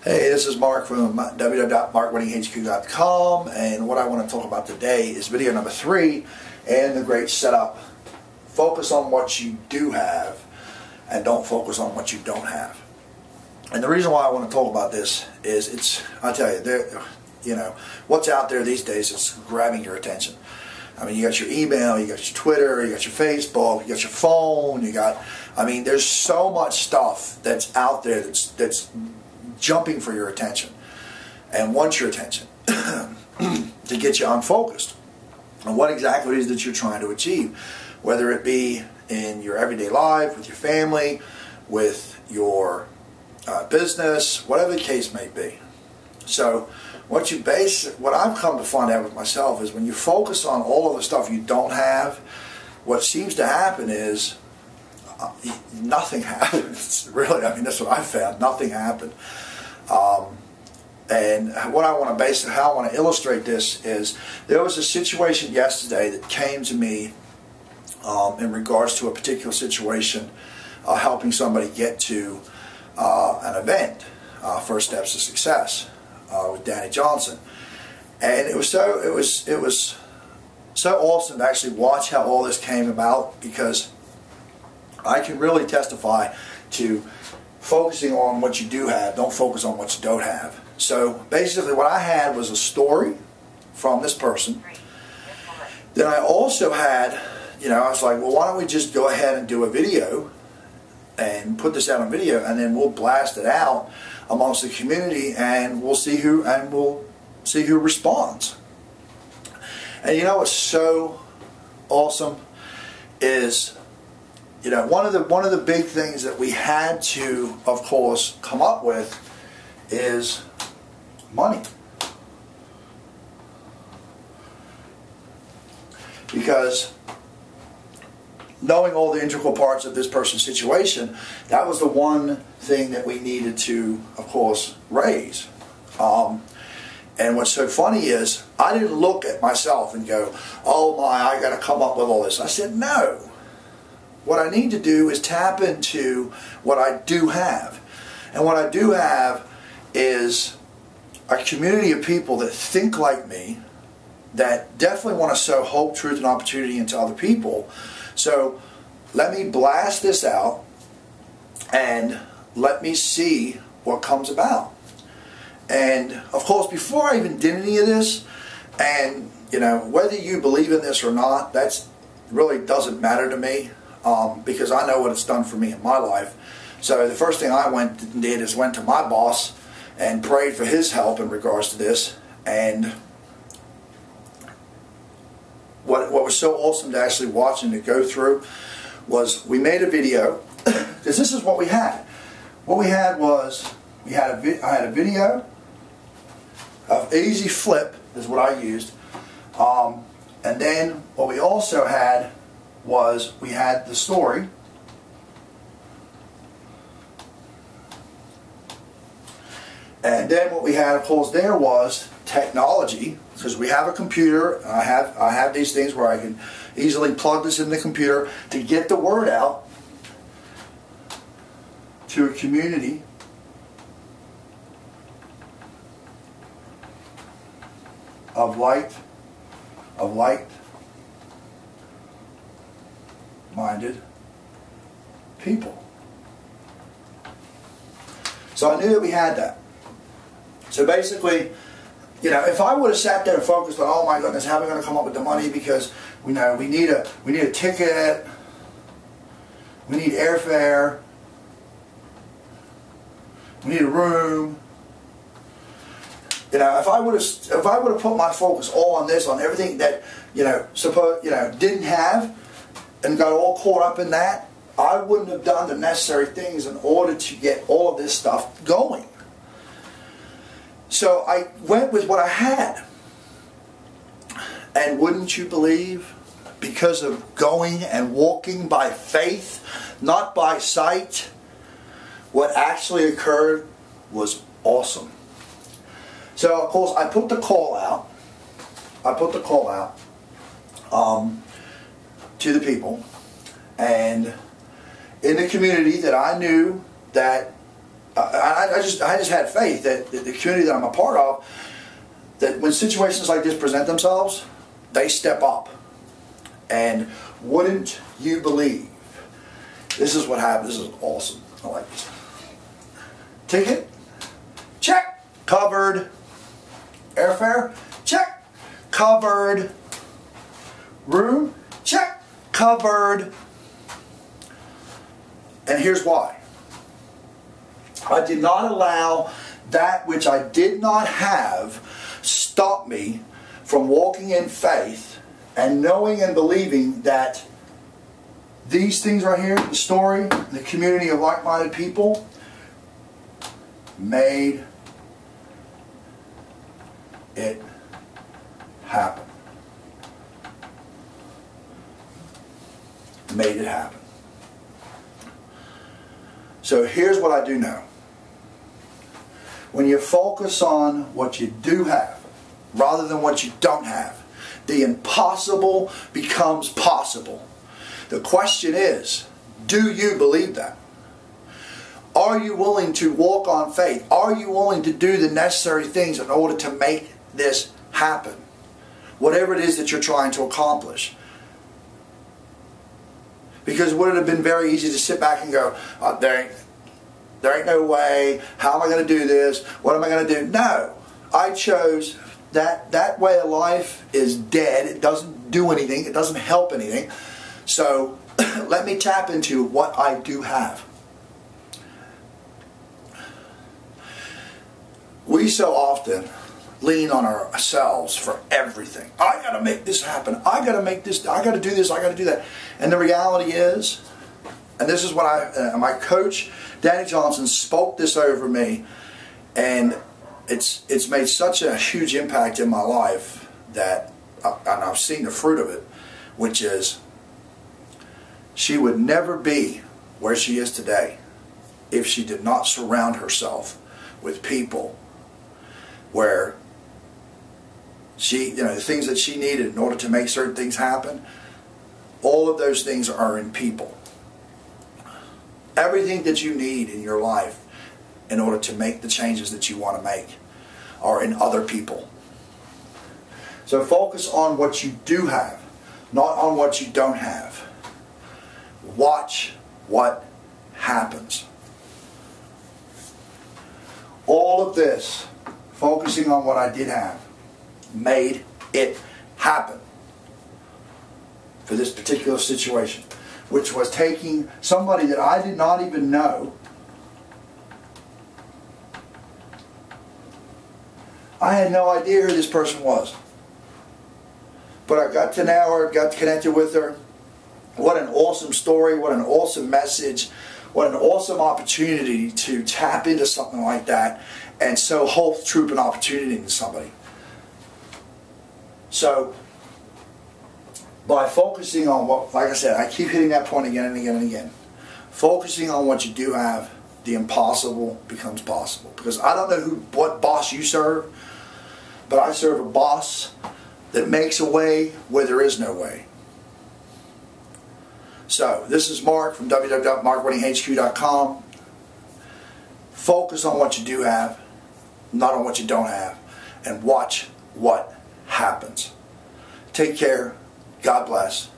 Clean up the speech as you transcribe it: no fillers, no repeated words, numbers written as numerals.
Hey, this is Mark from www.markwinninghq.com, and what I want to talk about today is video number 3 and the great setup. Focus on what you do have and don't focus on what you don't have. And the reason why I want to talk about this is I tell you, what's out there these days is grabbing your attention. I mean, you got your email, you got your Twitter, you got your Facebook, you got your phone, there's so much stuff that's out there that's jumping for your attention and wants your attention to get you unfocused on what exactly it is that you're trying to achieve, whether it be in your everyday life, with your family, with your business, whatever the case may be. So what I've come to find out with myself is when you focus on all of the stuff you don't have, what seems to happen is nothing happens. Really, that's what I found. Nothing happened. And what I want to how I want to illustrate this is there was a situation yesterday that came to me in regards to a particular situation, helping somebody get to an event, First Steps to Success, with Dani Johnson, and it was so awesome to actually watch how all this came about, because I can really testify to focusing on what you do have, don't focus on what you don't have. So basically what I had was a story from this person. Then I also had, I was like, well, why don't we just go ahead and do a video and put this out on video, and then we'll blast it out amongst the community, and we'll see who responds. And what's so awesome is, one of the big things that we had to, of course, come up with is money. Because knowing all the integral parts of this person's situation, that was the one thing that we needed to, of course, raise. And what's so funny is, I didn't look at myself and go, oh my, I got to come up with all this. I said, no. What I need to do is tap into what I do have. And what I do have is a community of people that think like me, that definitely want to sow hope, truth, and opportunity into other people. So let me blast this out and let me see what comes about. And of course, before I even did any of this, and whether you believe in this or not, that really doesn't matter to me. Because I know what it's done for me in my life. So the first thing I went to my boss and prayed for his help in regards to this. And what was so awesome to actually watch and to go through was we made a video, because this is what we had. What we had was I had a video of easy flip is what I used, and then what we also had was we had the story, and then what we had, of course, there was technology, because we have a computer. And I have these things where I can easily plug this in the computer to get the word out to a community of light-minded people. So I knew that we had that. So basically, if I would have sat there and focused on, oh my goodness, how are we going to come up with the money, because we need a ticket, we need airfare, we need a room. If I would have put my focus all on this, on everything that didn't have, and got all caught up in that, I wouldn't have done the necessary things in order to get all of this stuff going. So I went with what I had. And wouldn't you believe, because of going and walking by faith, not by sight, what actually occurred was awesome. So of course I put the call out. To the people, and in the community that I knew that I just had faith that the community that I'm a part of, that when situations like this present themselves, they step up. And wouldn't you believe, this is what happened. This is awesome. I like this. Ticket? Check. Covered. Airfare? Check. Covered. Room? Check. Covered. And here's why. I did not allow that which I did not have stop me from walking in faith and knowing and believing that these things right here, the story, the community of like-minded people, made it happen. Made it happen. So here's what I do know. When you focus on what you do have rather than what you don't have, the impossible becomes possible. The question is, do you believe that? Are you willing to walk on faith? Are you willing to do the necessary things in order to make this happen? Whatever it is that you're trying to accomplish. Because would it have been very easy to sit back and go, oh, there ain't no way, how am I going to do this? What am I going to do? No. I chose that way of life is dead. It doesn't do anything. It doesn't help anything. So let me tap into what I do have. We so often lean on ourselves for everything. I got to make this happen. I got to make this. I got to do this. I got to do that. And the reality is, and this is what my coach, Dani Johnson, spoke this over me, and it's made such a huge impact in my life that, and I've seen the fruit of it, which is she would never be where she is today if she did not surround herself with people where she, the things that she needed in order to make certain things happen, all of those things are in people. Everything that you need in your life in order to make the changes that you want to make are in other people. So focus on what you do have, not on what you don't have. Watch what happens. All of this, focusing on what I did have, made it happen for this particular situation, which was taking somebody that I did not even know. I had no idea who this person was. But I got to know her, got connected with her. What an awesome story, what an awesome message, what an awesome opportunity to tap into something like that and sow hope, truth, and opportunity into somebody. So, by focusing on what, like I said, I keep hitting that point again and again and again. Focusing on what you do have, the impossible becomes possible. Because I don't know what boss you serve, but I serve a boss that makes a way where there is no way. So, this is Mark from www.markwinninghq.com. Focus on what you do have, not on what you don't have, and watch what happens. Take care. God bless.